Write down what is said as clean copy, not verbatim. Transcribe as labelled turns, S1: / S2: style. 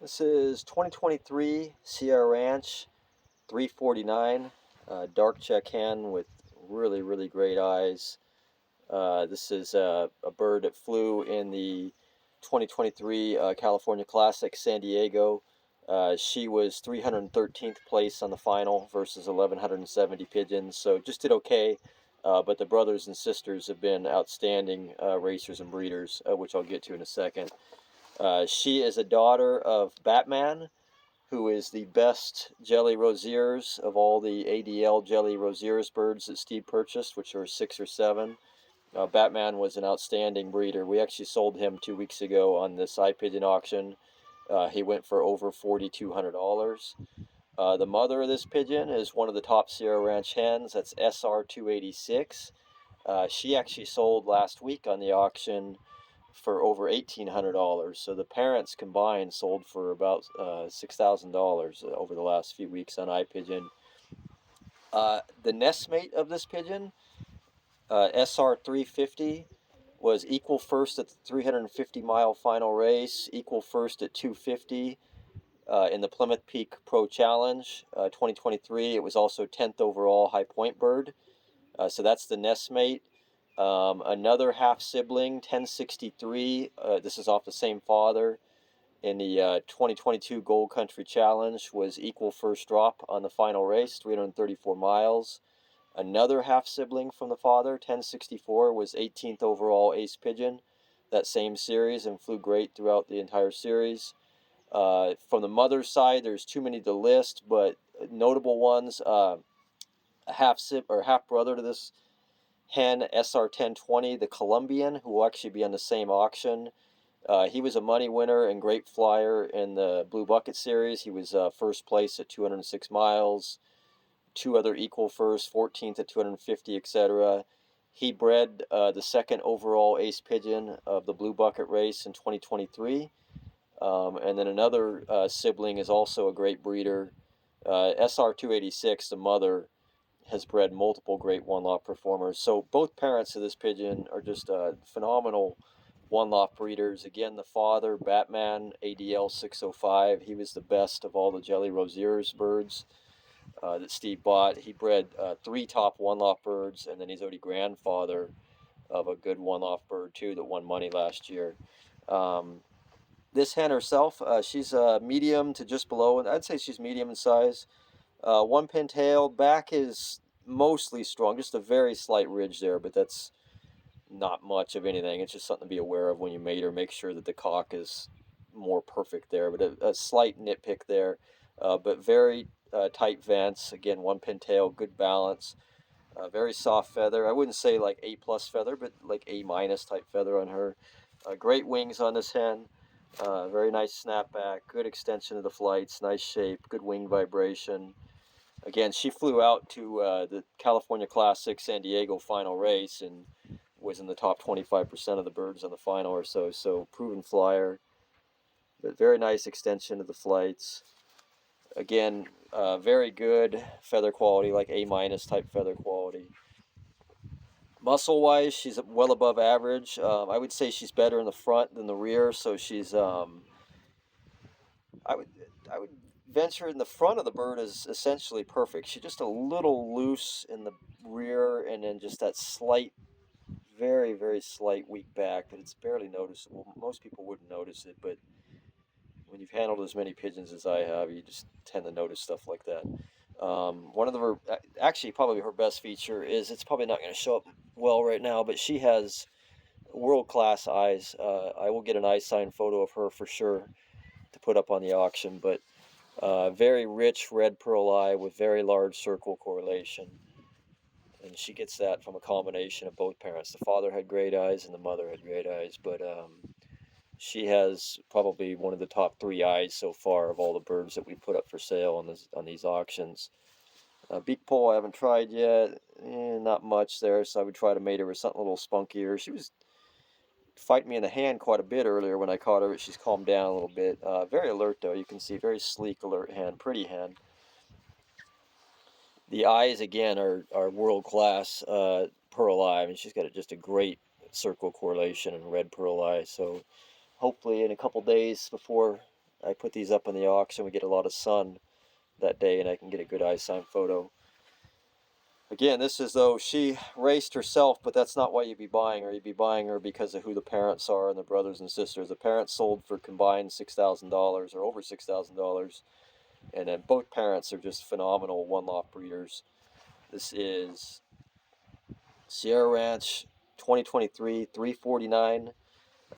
S1: This is 2023 Sierra Ranch 349, dark check hen with really great eyes. This is a bird that flew in the 2023 California Classic San Diego. She was 313th place on the final versus 1170 pigeons, so just did okay. But the brothers and sisters have been outstanding racers and breeders, which I'll get to in a second. She is a daughter of Batman, who is the best Jelle Roziers of all the ADL Jelle Roziers birds that Steve purchased, which are 6 or 7. Batman was an outstanding breeder. We actually sold him 2 weeks ago on this Ipigeon auction. He went for over $4,200. The mother of this pigeon is one of the top Sierra Ranch hens. That's SR286. She actually sold last week on the auction for over $1,800. So the parents combined sold for about $6,000 over the last few weeks on Ipigeon. The nestmate of this pigeon, SR350, was equal first at the 350-mile final race, equal first at 250 in the Plymouth Peak Pro Challenge 2023. It was also 10th overall high point bird. So that's the nestmate. Another half sibling, 1063. This is off the same father. In the 2022 Gold Country Challenge, was equal first drop on the final race, 334 miles. Another half sibling from the father, 1064, was 18th overall ace pigeon that same series and flew great throughout the entire series. From the mother's side, there's too many to list, but notable ones. A half brother to this hen, SR1020, the Colombian, who will actually be on the same auction. He was a money winner and great flyer in the Blue Bucket Series. He was first place at 206 miles. 2 other equal first, 14th at 250, etc. He bred the second overall ace pigeon of the Blue Bucket race in 2023. And then another sibling is also a great breeder. SR286, the mother, has bred multiple great one-loft performers. So both parents of this pigeon are just phenomenal one-loft breeders. Again, the father, Batman, ADL 605, he was the best of all the Jelle Roziers birds that Steve bought. He bred 3 top one-loft birds, and then he's already grandfather of a good one-loft bird too that won money last year. This hen herself, she's medium to just below, and I'd say she's medium in size. One pin-tailed, back is mostly strong, just a very slight ridge there, but that's not much of anything. It's just something to be aware of when you mate her. Make sure that the cock is more perfect there, but a slight nitpick there. But very tight vents. Again, one pin tail, good balance. Very soft feather. I wouldn't say like A+ feather, but like A- type feather on her. Great wings on this hen. Very nice snapback, good extension of the flights, nice shape, good wing vibration. Again, she flew out to the California Classic San Diego final race and was in the top 25% of the birds on the final or so. So proven flyer, but very nice extension of the flights. Again, very good feather quality, like A- type feather quality. Muscle-wise, she's well above average. I would say she's better in the front than the rear, so she's I would venture in the front of the bird is essentially perfect. She's just a little loose in the rear, and then just that slight, very slight weak back, but it's barely noticeable. Most people wouldn't notice it, but when you've handled as many pigeons as I have, you just tend to notice stuff like that. One of the actually probably her best feature is, it's probably not going to show up well right now, but she has world-class eyes. I will get an eye sign photo of her for sure to put up on the auction, but very rich red pearl eye with very large circle correlation, and she gets that from a combination of both parents. The father had great eyes and the mother had great eyes, but she has probably one of the top 3 eyes so far of all the birds that we put up for sale on these auctions. Beak pole I haven't tried yet, not much there, so I would try to mate her with something a little spunkier. She was fighting me in the hand quite a bit earlier when I caught her, but she's calmed down a little bit. Very alert though, you can see, very sleek, alert hen, pretty hen. The eyes again are world-class pearl eye. I mean, she's got just a great circle correlation and red pearl eye. So hopefully in a couple days before I put these up in the auction. We get a lot of sun that day, and I can get a good eye sign photo. Again, this is though she raced herself, but that's not why you'd be buying her. You'd be buying her because of who the parents are and the brothers and sisters. The parents sold for combined $6,000 or over $6,000, and then both parents are just phenomenal one-lot breeders. This is Sierra Ranch 2023 349